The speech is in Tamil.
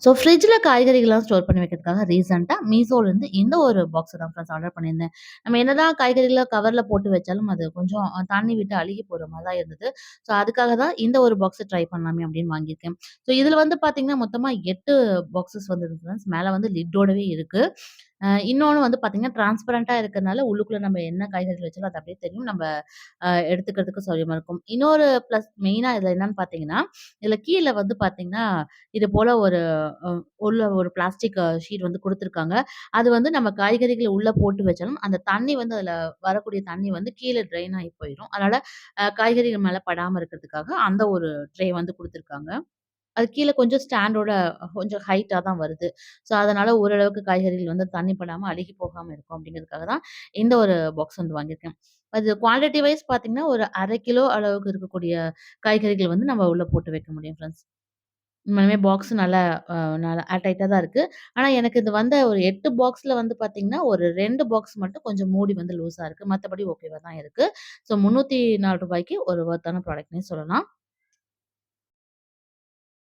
ஸோ ஃப்ரிட்ஜ்ல காய்கறிகள்லாம் ஸ்டோர் பண்ணி வைக்கிறதுக்காக ரீசென்ட்டா மீஷோலருந்து இந்த ஒரு பாக்ஸ தான் ஃப்ரெண்ட்ஸ் ஆர்டர் பண்ணியிருந்தேன். நம்ம என்னதான் காய்கறிகள கவர்ல போட்டு வச்சாலும், அது கொஞ்சம் தண்ணி விட்டு அழுகி போற மாரி தான் இருந்தது. ஸோ அதுக்காக தான் இந்த ஒரு பாக்ஸ ட்ரை பண்ணலாமே அப்படின்னு வாங்கியிருக்கேன். ஸோ இதுல வந்து பார்த்தீங்கன்னா, மொத்தமா 8 பாக்ஸஸ் வந்தது ஃப்ரெண்ட்ஸ். மேல வந்து லிட்டோடவே இருக்கு. இன்னொன்னு வந்து பார்த்தீங்கன்னா, டிரான்ஸ்பரன்ட்டா இருக்கறனால உள்ளுக்குள்ள நம்ம என்ன காய்கறிகள் வச்சாலும் அது அப்படியே தெரியும். நம்ம எடுத்துக்கிறதுக்கு சௌரியமா இருக்கும். இன்னொரு ப்ளஸ் மெயினா இதுல என்னன்னு பார்த்தீங்கன்னா, இதுல கீழ வந்து பார்த்தீங்கன்னா, இது போல ஒரு அ உள்ள ஒரு பிளாஸ்டிக் ஷீட் வந்து குடுத்துருக்காங்க. அது வந்து நம்ம காய்கறிகள உள்ள போட்டு வச்சாலும், அந்த தண்ணி வந்து அதுல வரக்கூடிய தண்ணி வந்து கீழ ட்ரெயின் ஆயி போயிரும். அதனால காய்கறிகள் மேல படாம இருக்கிறதுக்காக அந்த ஒரு ட்ரே வந்து குடுத்துருக்காங்க. அது கீழ கொஞ்சம் ஸ்டாண்டோட கொஞ்சம் ஹைட்டா தான் வருது. ஸோ, அதனால ஓரளவுக்கு காய்கறிகள் வந்து தண்ணி படாம அழுகி போகாம இருக்கும் அப்படிங்கிறதுக்காக தான் இந்த ஒரு பாக்ஸ் வந்து வாங்கியிருக்கேன். அது குவான்டிட்டி வைஸ் பார்த்தீங்கன்னா, ஒரு 1/2 கிலோ அளவுக்கு இருக்கக்கூடிய காய்கறிகள் வந்து நம்ம உள்ள போட்டு வைக்க முடியும் ஃப்ரெண்ட்ஸ். உண்மையாலுமே பாக்ஸ் நல்லா நல்லா ஏர்டைட்டா தான் இருக்கு. ஆனா, எனக்கு இது வந்த ஒரு 8 பாக்ஸ்ல வந்து பார்த்தீங்கன்னா, ஒரு 2 பாக்ஸ் மட்டும் கொஞ்சம் மூடி வந்து லூஸா இருக்கு. மத்தபடி ஓகேவா தான் இருக்கு. ஸோ, ரூ. 304க்கு ஒரு வொர்த்தான ப்ராடக்ட்னே சொல்லலாம்.